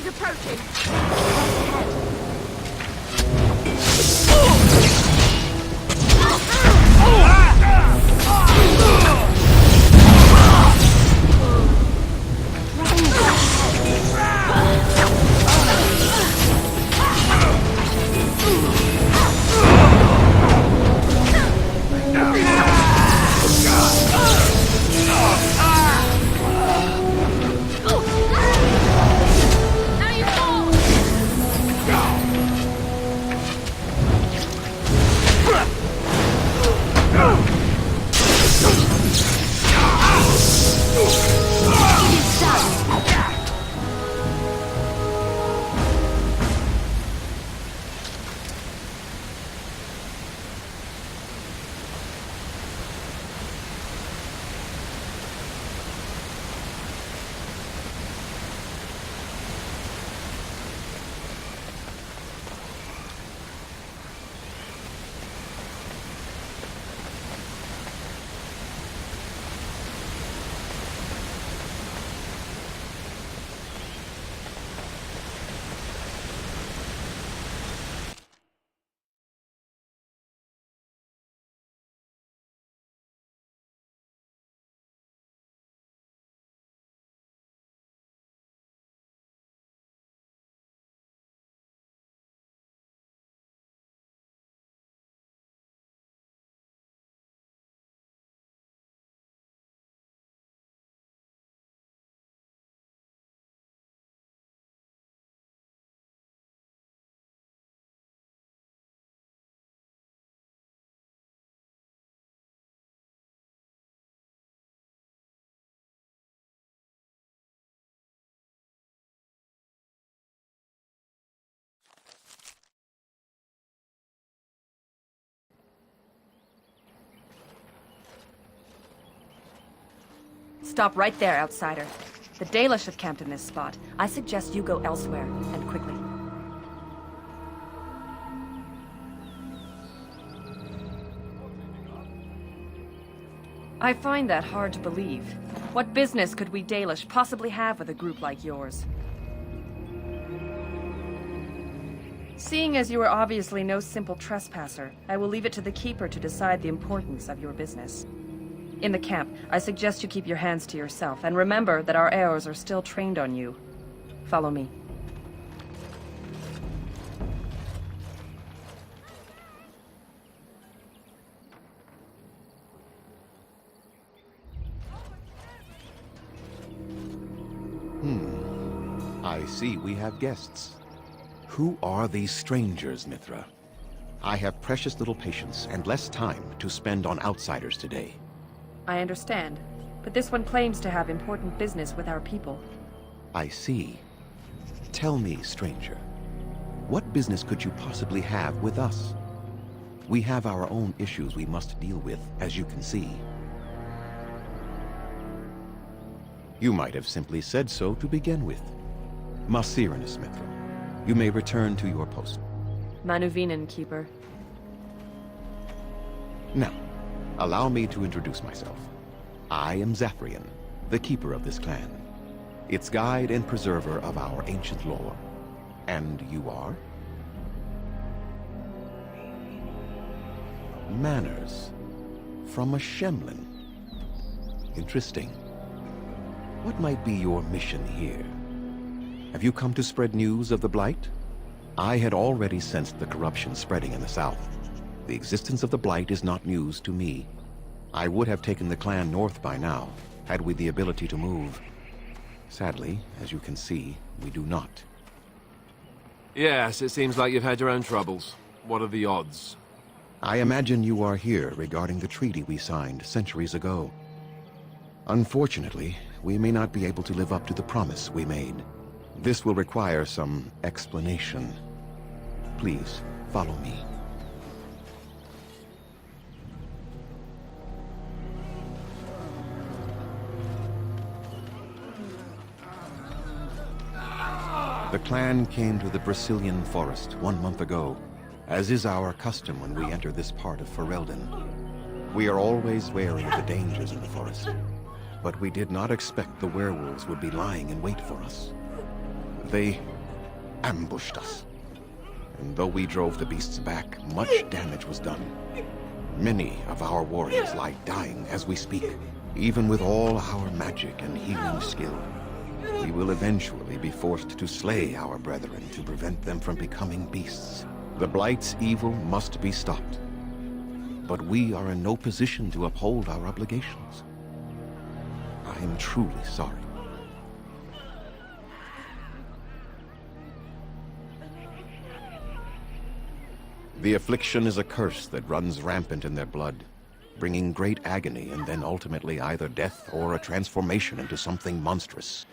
is approaching. Right ahead. Stop right there, outsider. The Dalish have camped in this spot. I suggest you go elsewhere, and quickly. I find that hard to believe. What business could we Dalish possibly have with a group like yours? Seeing as you are obviously no simple trespasser, I will leave it to the Keeper to decide the importance of your business. In the camp, I suggest you keep your hands to yourself, and remember that our heirs are still trained on you. Follow me. I see we have guests. Who are these strangers, Mithra? I have precious little patience and less time to spend on outsiders today. I understand, but this one claims to have important business with our people. I see. Tell me, stranger, what business could you possibly have with us? We have our own issues we must deal with, as you can see. You might have simply said so to begin with. Masiranus, Mithra. You may return to your post. Manuvinen, Keeper. Now, allow me to introduce myself. I am Zafrian, the keeper of this clan, its guide and preserver of our ancient lore. And you are? Manners. From a Shemlin. Interesting. What might be your mission here? Have you come to spread news of the Blight? I had already sensed the corruption spreading in the south. The existence of the Blight is not news to me. I would have taken the clan north by now, had we the ability to move. Sadly, as you can see, we do not. Yes, it seems like you've had your own troubles. What are the odds? I imagine you are here regarding the treaty we signed centuries ago. Unfortunately, we may not be able to live up to the promise we made. This will require some explanation. Please, follow me. The clan came to the Brecilian forest 1 month ago, as is our custom when we enter this part of Ferelden. We are always wary of the dangers in the forest, but we did not expect the werewolves would be lying in wait for us. They ambushed us. And though we drove the beasts back, much damage was done. Many of our warriors lie dying as we speak. Even with all our magic and healing skill, we will eventually be forced to slay our brethren to prevent them from becoming beasts. The Blight's evil must be stopped. But we are in no position to uphold our obligations. I am truly sorry. The affliction is a curse that runs rampant in their blood, bringing great agony and then ultimately either death or a transformation into something monstrous.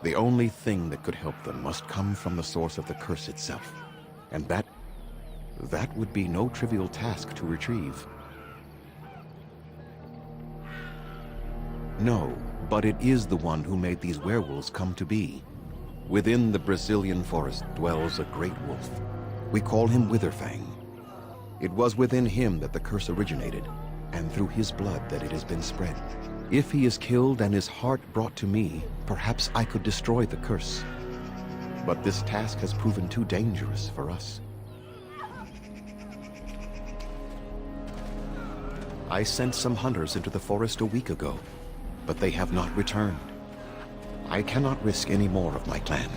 The only thing that could help them must come from the source of the curse itself. And that would be no trivial task to retrieve. No, but it is the one who made these werewolves come to be. Within the Brecilian forest dwells a great wolf. We call him Witherfang. It was within him that the curse originated, and through his blood that it has been spread. If he is killed and his heart brought to me, perhaps I could destroy the curse. But this task has proven too dangerous for us. I sent some hunters into the forest a week ago, but they have not returned. I cannot risk any more of my clan.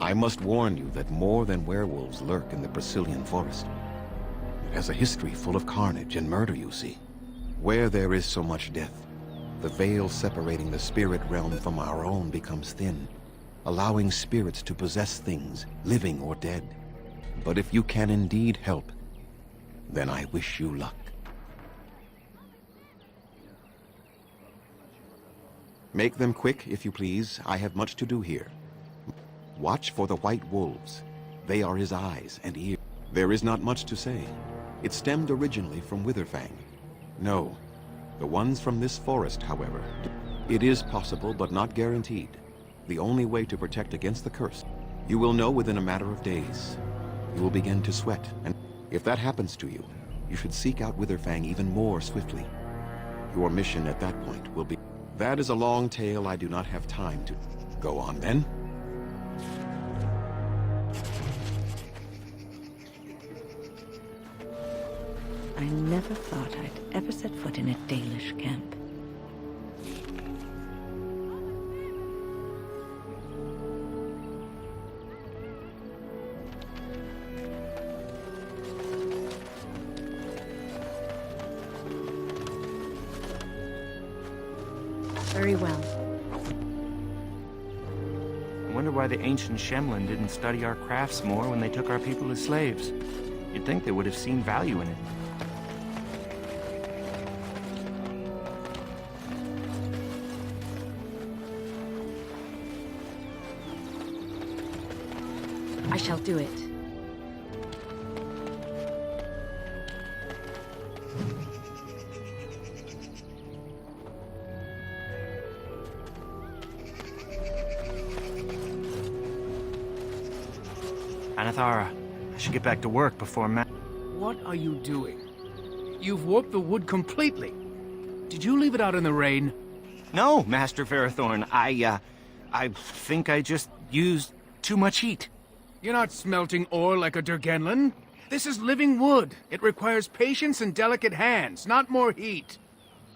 I must warn you that more than werewolves lurk in the Brecilian forest. It has a history full of carnage and murder, you see. Where there is so much death, the veil separating the spirit realm from our own becomes thin, allowing spirits to possess things, living or dead. But if you can indeed help, then I wish you luck. Make them quick, if you please. I have much to do here. Watch for the white wolves. They are his eyes and ears. There is not much to say. It stemmed originally from Witherfang. No, the ones from this forest, however. It is possible, but not guaranteed. The only way to protect against the curse. You will know within a matter of days. You will begin to sweat, and if that happens to you, you should seek out Witherfang even more swiftly. Your mission at that point will be... That is a long tale I do not have time to... Go on, then. I never thought I'd ever set foot in a Dalish camp. Very well. I wonder why the ancient Shemlin didn't study our crafts more when they took our people as slaves. You'd think they would have seen value in it. I shall do it. Anathara, I should get back to work before What are you doing? You've warped the wood completely. Did you leave it out in the rain? No, Master Ferrothorn, I think I just used too much heat. You're not smelting ore like a Durgenlin. This is living wood. It requires patience and delicate hands, not more heat.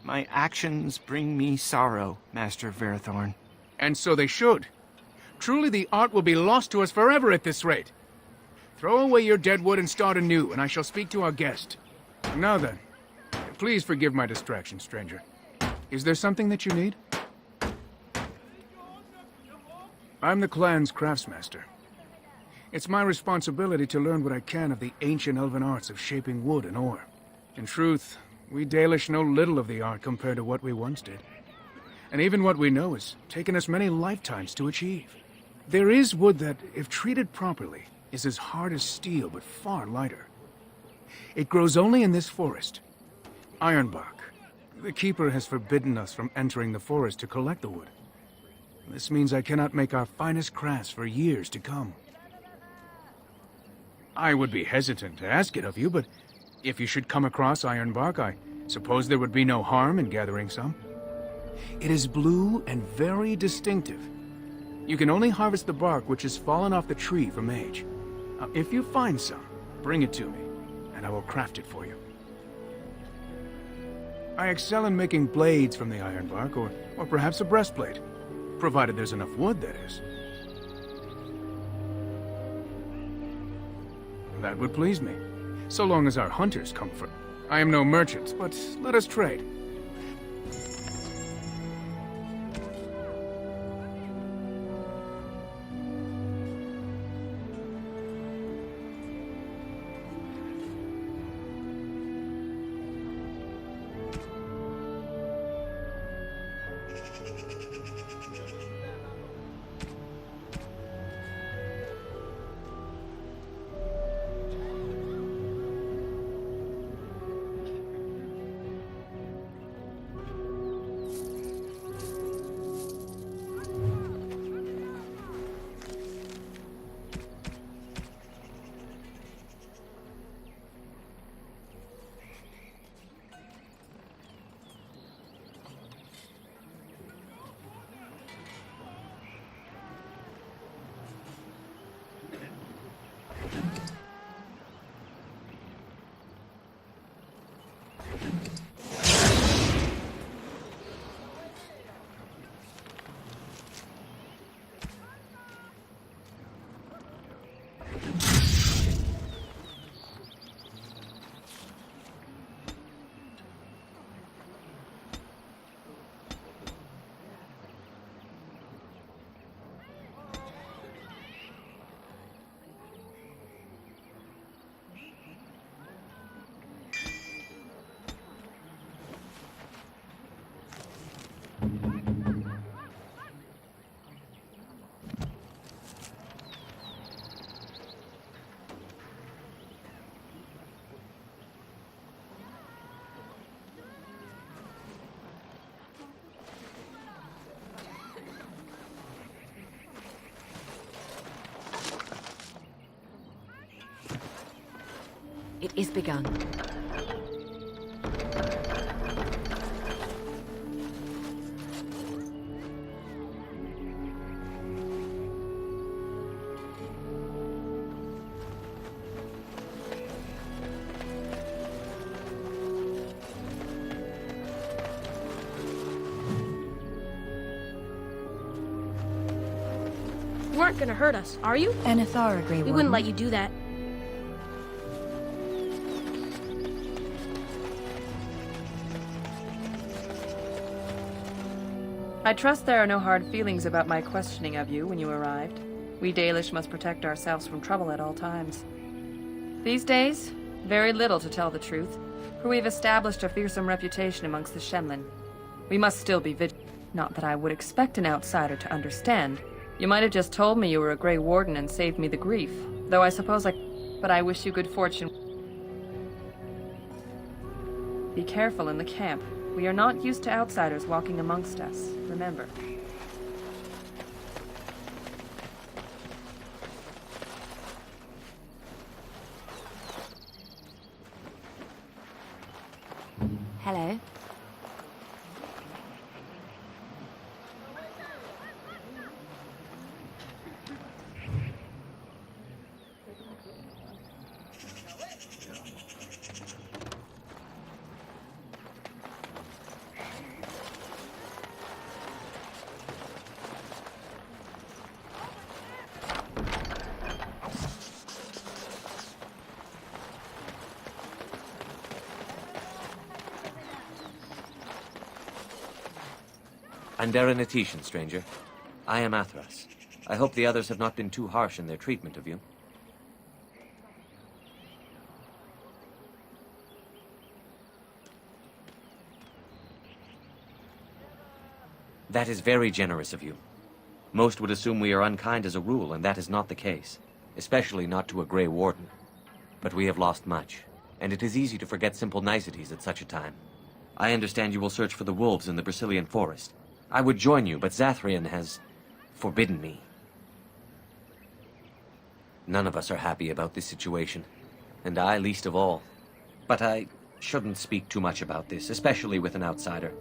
My actions bring me sorrow, Master Ferrothorn. And so they should. Truly the art will be lost to us forever at this rate. Throw away your dead wood and start anew, and I shall speak to our guest. Now then, please forgive my distraction, stranger. Is there something that you need? I'm the clan's craftsmaster. It's my responsibility to learn what I can of the ancient elven arts of shaping wood and ore. In truth, we Dalish know little of the art compared to what we once did. And even what we know has taken us many lifetimes to achieve. There is wood that, if treated properly, is as hard as steel but far lighter. It grows only in this forest. Ironbark. The Keeper has forbidden us from entering the forest to collect the wood. This means I cannot make our finest crafts for years to come. I would be hesitant to ask it of you, but if you should come across Ironbark, Suppose there would be no harm in gathering some? It is blue and very distinctive. You can only harvest the bark which has fallen off the tree from age. Now, if you find some, bring it to me, and I will craft it for you. I excel in making blades from the iron bark, or perhaps a breastplate. Provided there's enough wood, that is. That would please me, so long as our hunters come for. I am no merchant, but let us trade. It is begun. You aren't gonna hurt us, are you? Anithara, Grey We Warden. wouldn't let you do that. I trust there are no hard feelings about my questioning of you when you arrived. We Dalish must protect ourselves from trouble at all times. These days, very little to tell the truth, for we've established a fearsome reputation amongst the Shemlin. We must still be vigilant. Not that I would expect an outsider to understand. You might have just told me you were a Grey Warden and saved me the grief, though I suppose But I wish you good fortune. Be careful in the camp. We are not used to outsiders walking amongst us, remember. Hello. Andera Natishan, stranger. I am Athras. I hope the others have not been too harsh in their treatment of you. That is very generous of you. Most would assume we are unkind as a rule, and that is not the case. Especially not to a Grey Warden. But we have lost much, and it is easy to forget simple niceties at such a time. I understand you will search for the wolves in the Brecilian forest. I would join you, but Zathrian has forbidden me. None of us are happy about this situation, and I least of all. But I shouldn't speak too much about this, especially with an outsider.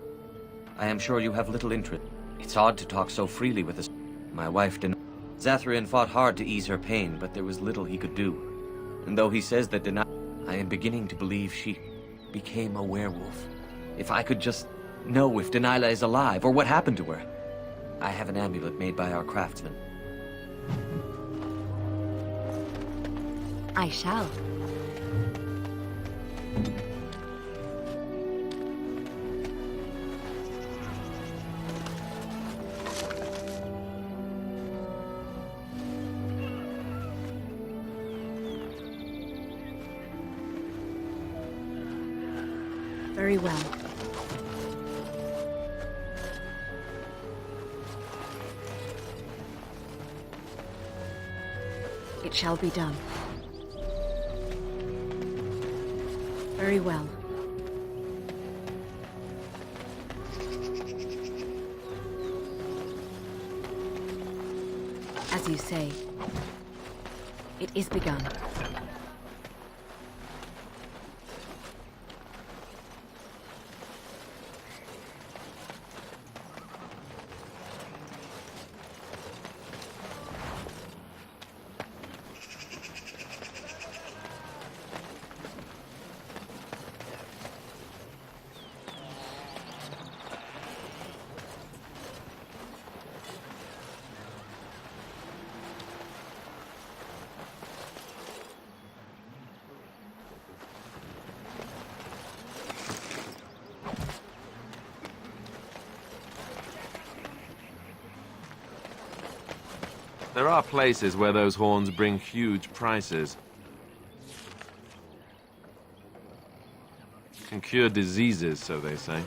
I am sure you have little interest. It's odd to talk so freely with us. My wife denied. Zathrian fought hard to ease her pain, but there was little he could do. And though he says that I am beginning to believe she became a werewolf. If I could just know if Delilah is alive, or what happened to her. I have an amulet made by our craftsman. I shall. Very well. It shall be done. Very well. As you say, it is begun. There are places where those horns bring huge prices. Can cure diseases, so they say.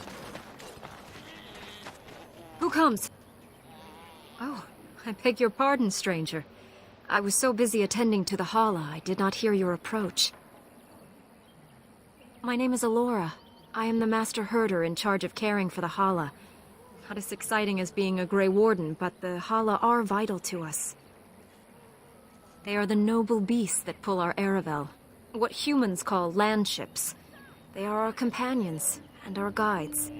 Who comes? Oh, I beg your pardon, stranger. I was so busy attending to the Hala, I did not hear your approach. My name is Alora. I am the Master Herder in charge of caring for the Hala. Not as exciting as being a Grey Warden, but the Hala are vital to us. They are the noble beasts that pull our Aravel, what humans call landships. They are our companions and our guides.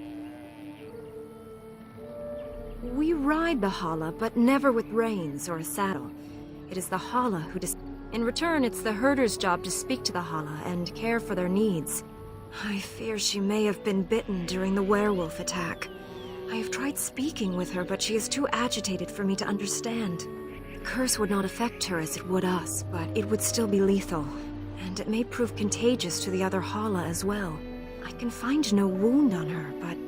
We ride the Hala, but never with reins or a saddle. It is the Hala who in return, it's the Herder's job to speak to the Hala and care for their needs. I fear she may have been bitten during the werewolf attack. I have tried speaking with her, but she is too agitated for me to understand. The curse would not affect her as it would us, but it would still be lethal. And it may prove contagious to the other Hala as well. I can find no wound on her, but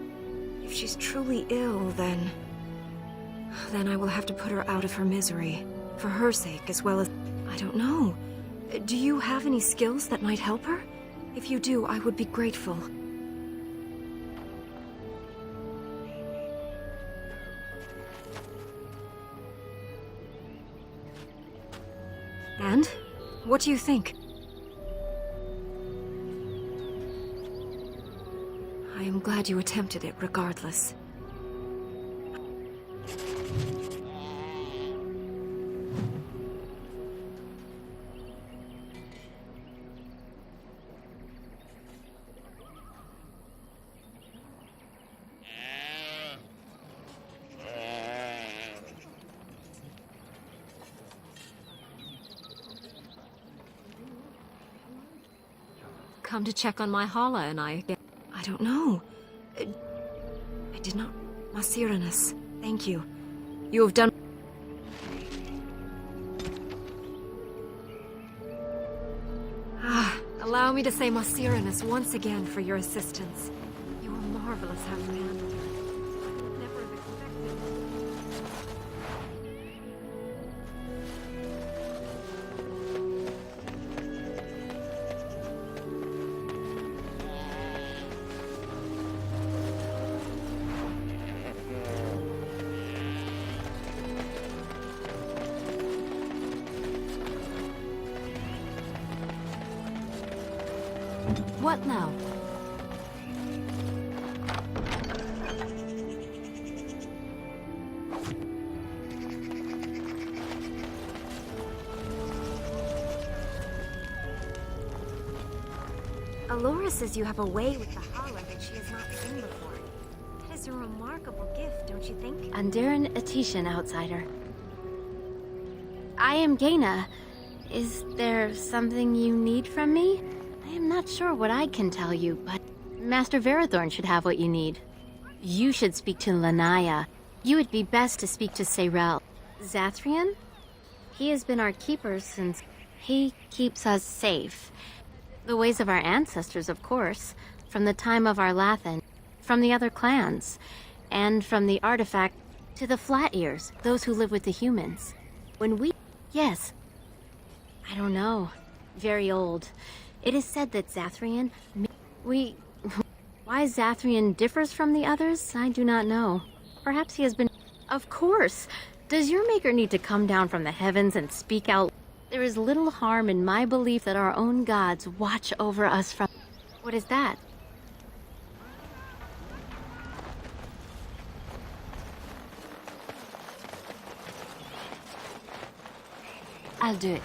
if she's truly ill, then I will have to put her out of her misery. For her sake, as well as... I don't know. Do you have any skills that might help her? If you do, I would be grateful. And? What do you think? I am glad you attempted it regardless. Come to check on my Hala and I don't know. I did not... Masiranus, thank you. You have done... Allow me to say Masiranus once again for your assistance. You were marvelous having handled her. I would never have expected... What now? Alora says you have a way with the Hala that she has not seen before. That is a remarkable gift, don't you think? Andiran Atishan, outsider. I am Gaina. Is there something you need from me? I am not sure what I can tell you, but Master Verathorn should have what you need. You should speak to Lanaya. You would be best to speak to Seirel. Zathrian? He has been our keeper since... He keeps us safe. The ways of our ancestors, of course. From the time of our Lathan. From the other clans. And from the artifact to the Flat Ears, those who live with the humans. When we... Yes. I don't know. Very old. It is said that Zathrian... We... Why Zathrian differs from the others, I do not know. Perhaps he has been... Of course! Does your maker need to come down from the heavens and speak out? There is little harm in my belief that our own gods watch over us from... What is that? I'll do it.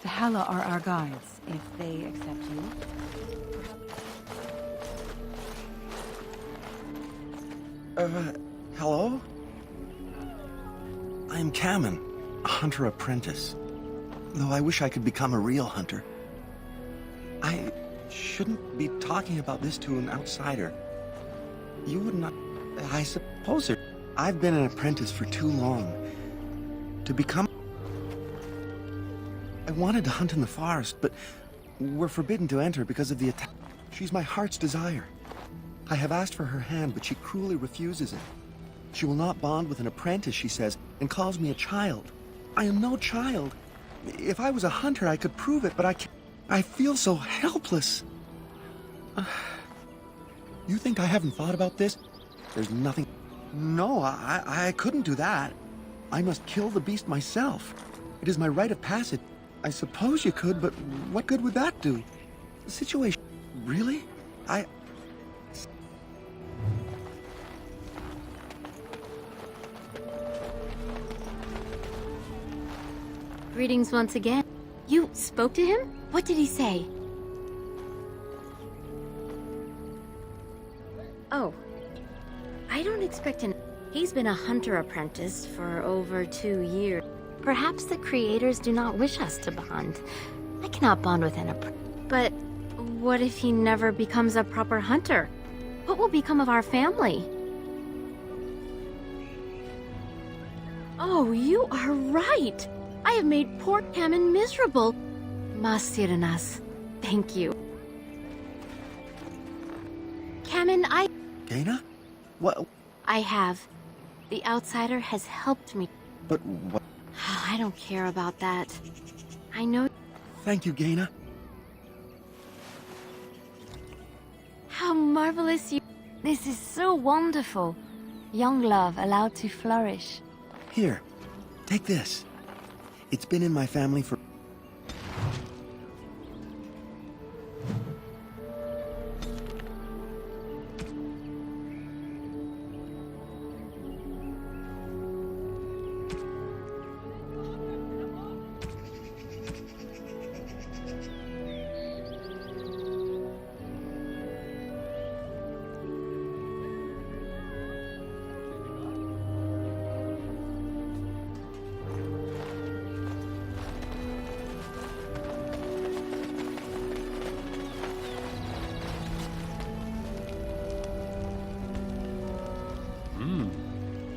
The Hala are our guides, if they accept you. Hello? I am Kamen, a hunter apprentice. Though I wish I could become a real hunter. I shouldn't be talking about this to an outsider. You would not... I suppose there... I've been an apprentice for too long. To become... I wanted to hunt in the forest, but we're forbidden to enter because of the attack. She's my heart's desire. I have asked for her hand, but she cruelly refuses it. She will not bond with an apprentice, she says, and calls me a child. I am no child. If I was a hunter, I could prove it, but I can't. I feel so helpless. You think I haven't thought about this? There's nothing... No, I couldn't do that. I must kill the beast myself. It is my rite of passage. I suppose you could, but what good would that do? The situation... Really? Greetings once again. You spoke to him? What did he say? Oh. I don't expect an... He's been a hunter apprentice for over 2 years. Perhaps the creators do not wish us to bond. I cannot bond with an apprentice. But what if he never becomes a proper hunter? What will become of our family? Oh, you are right! I have made poor Kamen miserable. Masiranas, thank you. Kamen, Gaina? What? I have. The outsider has helped me. But what? I don't care about that. I know... Thank you, Gaina. How marvelous you... This is so wonderful. Young love allowed to flourish. Here, take this. It's been in my family for...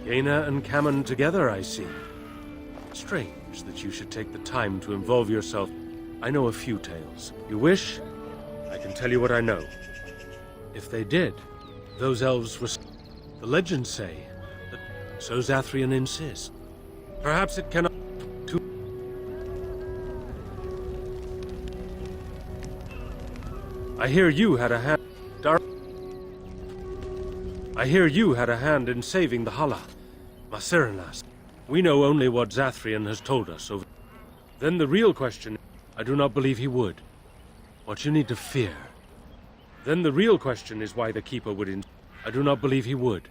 Gaina and Kamen together, I see. Strange that you should take the time to involve yourself. I know a few tales. You wish? I can tell you what I know. If they did, those elves were... The legends say that so Zathrian insists. Perhaps it cannot... I hear you had a hand... I hear you had a hand in saving the Hala. Masiranas. We know only what Zathrian has told us over... Then the real question... I do not believe he would. What you need to fear. Then the real question is why the Keeper would I do not believe he would.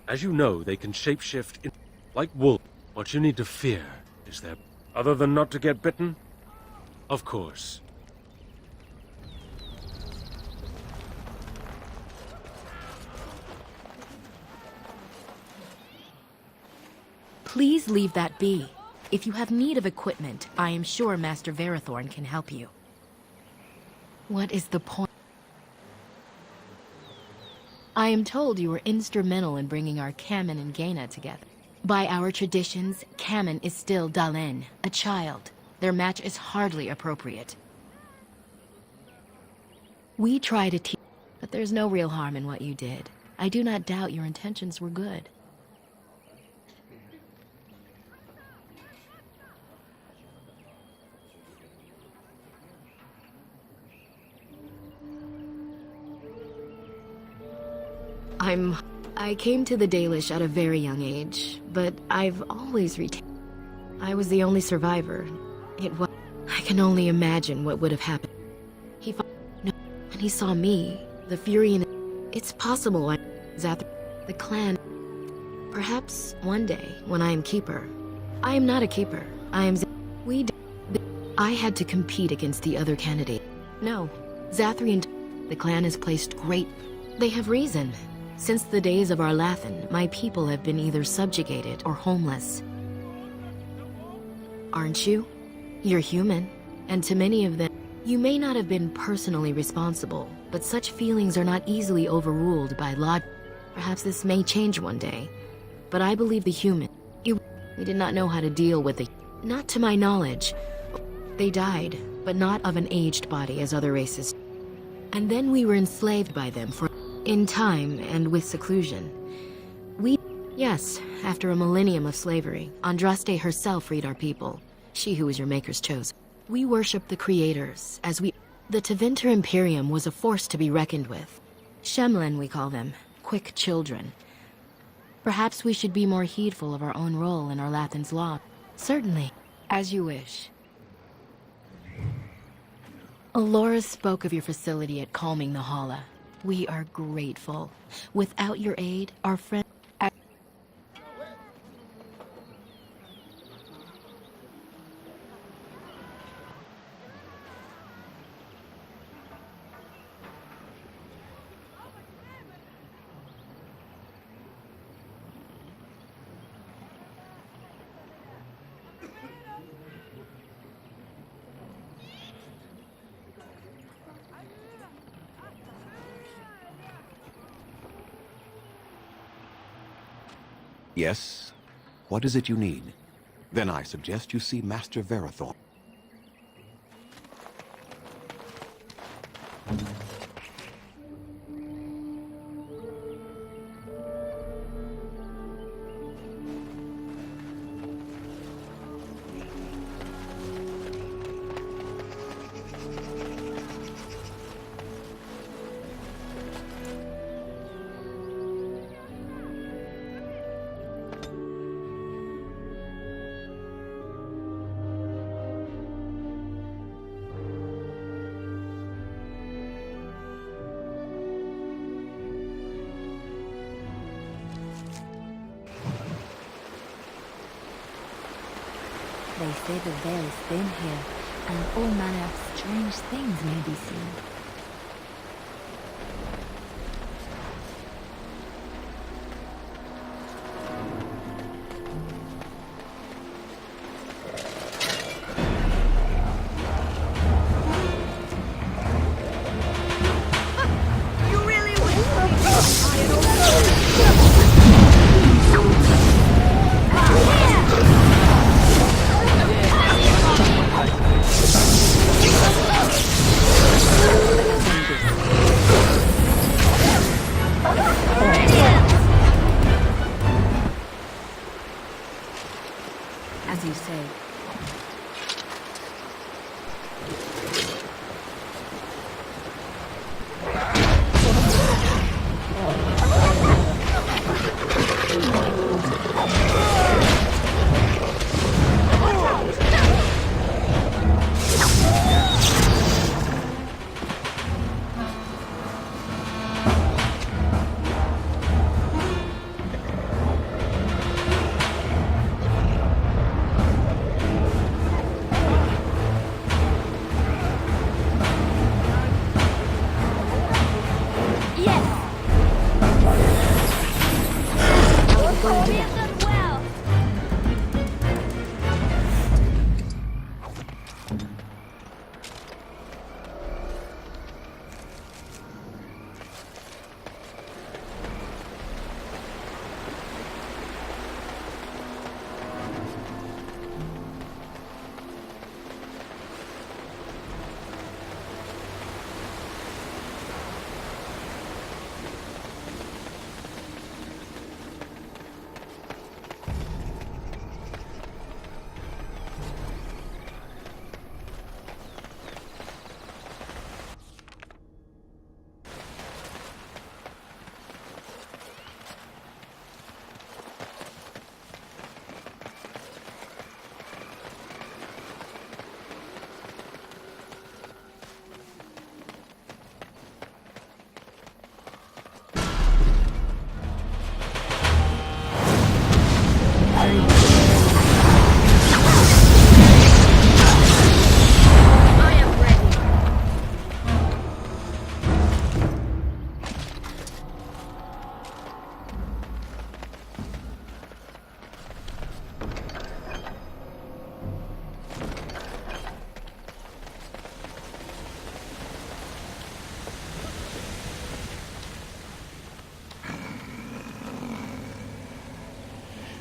As you know, they can shapeshift like wolves. What you need to fear is their... Other than not to get bitten? Of course. Please leave that be. If you have need of equipment, I am sure Master Verathorn can help you. What is the point? I am told you were instrumental in bringing our Kamen and Gaina together. By our traditions, Kamen is still Dalen, a child. Their match is hardly appropriate. We try to teach, but there's no real harm in what you did. I do not doubt your intentions were good. I came to the Dalish at a very young age, but I've always retained. I was the only survivor. I can only imagine what would have happened. When he saw me, the fury in... It's possible I was at the clan. Perhaps one day, when I am keeper. I am not a keeper. I am... I had to compete against the other candidate. No, Zathrian... The clan has placed great... They have reason. Since the days of Arlathan, my people have been either subjugated or homeless. Aren't you? You're human, and to many of them, you may not have been personally responsible, but such feelings are not easily overruled by law. Perhaps this may change one day, but I believe the human... We did not know how to deal with it. Not to my knowledge. They died, but not of an aged body as other races. And then we were enslaved by them for... In time and with seclusion. Yes, after a millennium of slavery, Andraste herself freed our people. She who was your maker's chosen. We worship the creators, as we... The Tevinter Imperium was a force to be reckoned with. Shemlen, we call them. Quick children. Perhaps we should be more heedful of our own role in Arlathan's law. Certainly. As you wish. Alora spoke of your facility at Calming the Hala. We are grateful. Without your aid, our friend... Yes? What is it you need? Then I suggest you see Master Verathorn. They say the veil is thin here, and all manner of strange things may be seen. You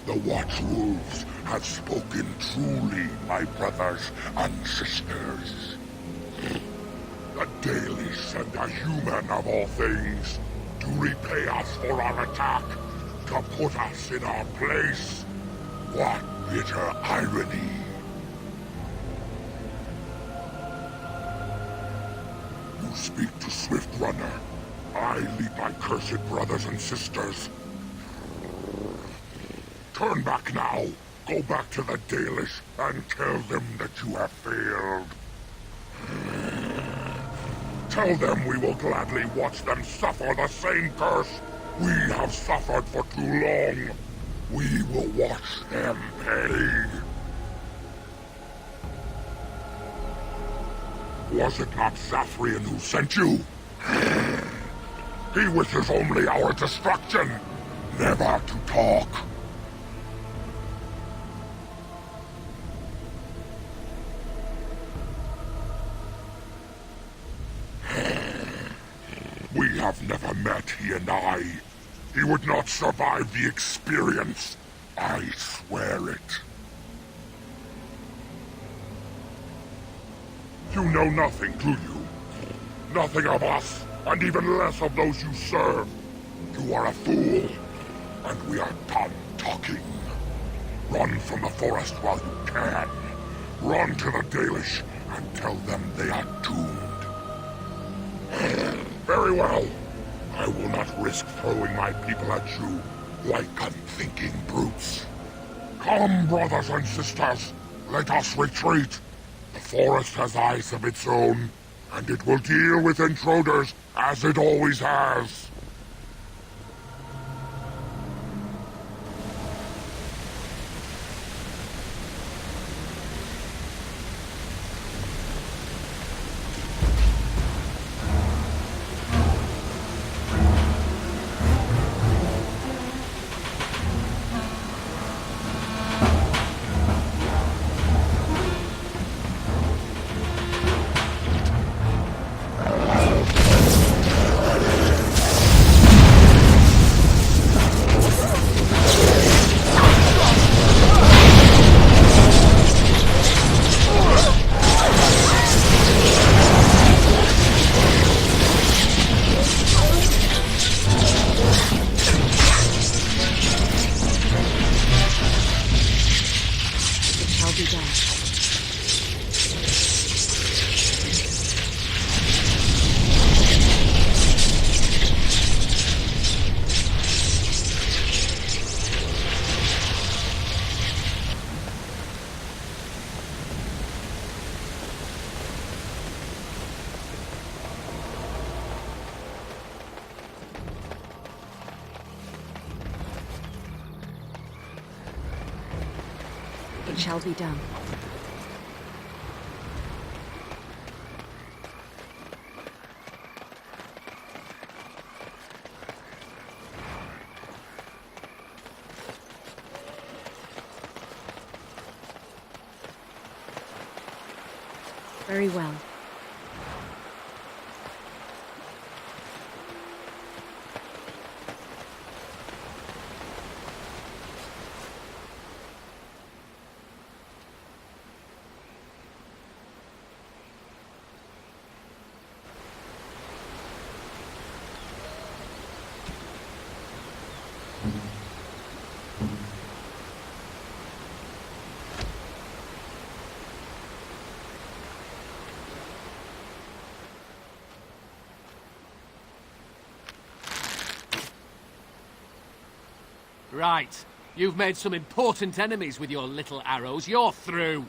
The Watchwolves have spoken truly, my brothers and sisters. The Dalish and the human of all things, to repay us for our attack, to put us in our place. What bitter irony. You speak to Swift Runner. I lead my cursed brothers and sisters. Turn back now. Go back to the Dalish and tell them that you have failed. Tell them we will gladly watch them suffer the same curse we have suffered for too long. We will watch them pay. Was it not Zafrian who sent you? He wishes only our destruction, never to talk. We have never met, he and I. He would not survive the experience. I swear it. You know nothing, do you? Nothing of us, and even less of those you serve. You are a fool, and we are done talking. Run from the forest while you can. Run to the Dalish and tell them they are doomed. Very well. I will not risk throwing my people at you like unthinking brutes. Come, brothers and sisters, let us retreat. The forest has eyes of its own, and it will deal with intruders as it always has. It shall be done. Very well. Right. You've made some important enemies with your little arrows. You're through.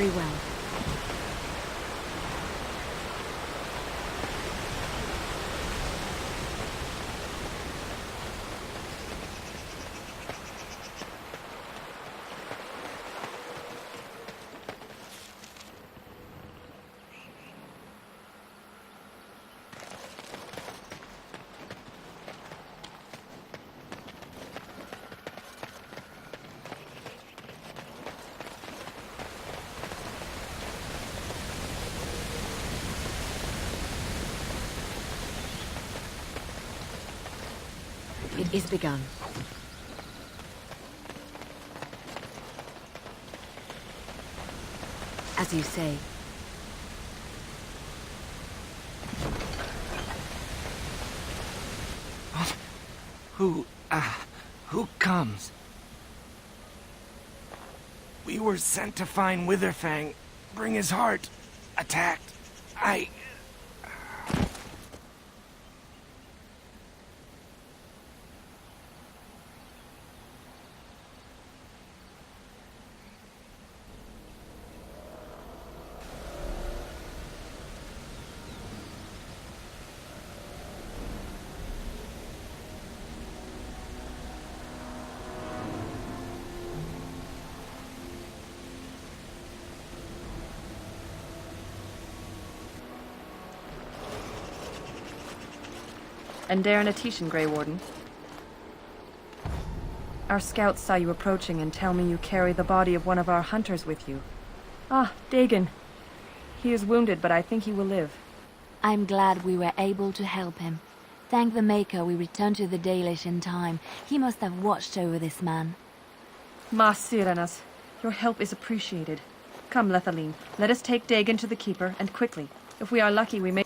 very well. It is begun. As you say. What? Who comes? We were sent to find Witherfang, bring his heart. Attacked. And Darren Atishan, Grey Warden. Our scouts saw you approaching and tell me you carry the body of one of our hunters with you. Ah, Dagon. He is wounded, but I think he will live. I'm glad we were able to help him. Thank the Maker we returned to the Dalish in time. He must have watched over this man. Ma Siranas, your help is appreciated. Come, Lethaline, let us take Dagon to the Keeper, and quickly. If we are lucky, we may...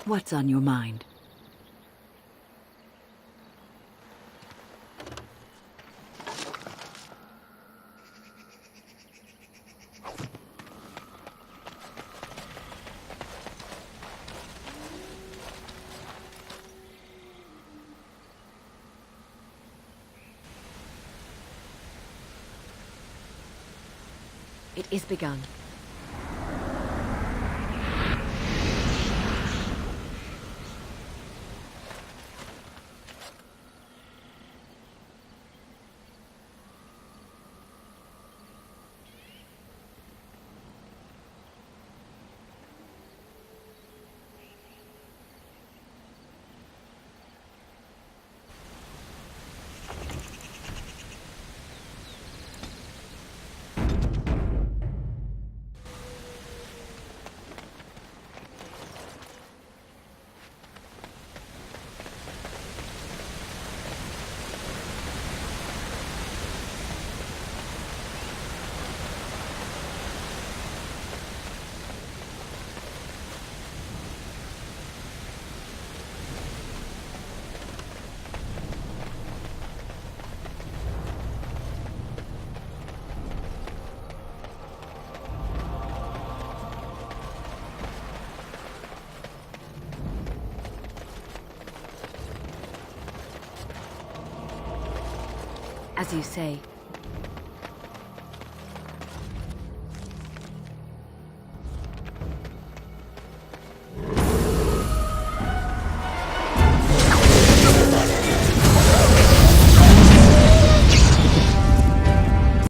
What's on your mind? It is begun. As you say,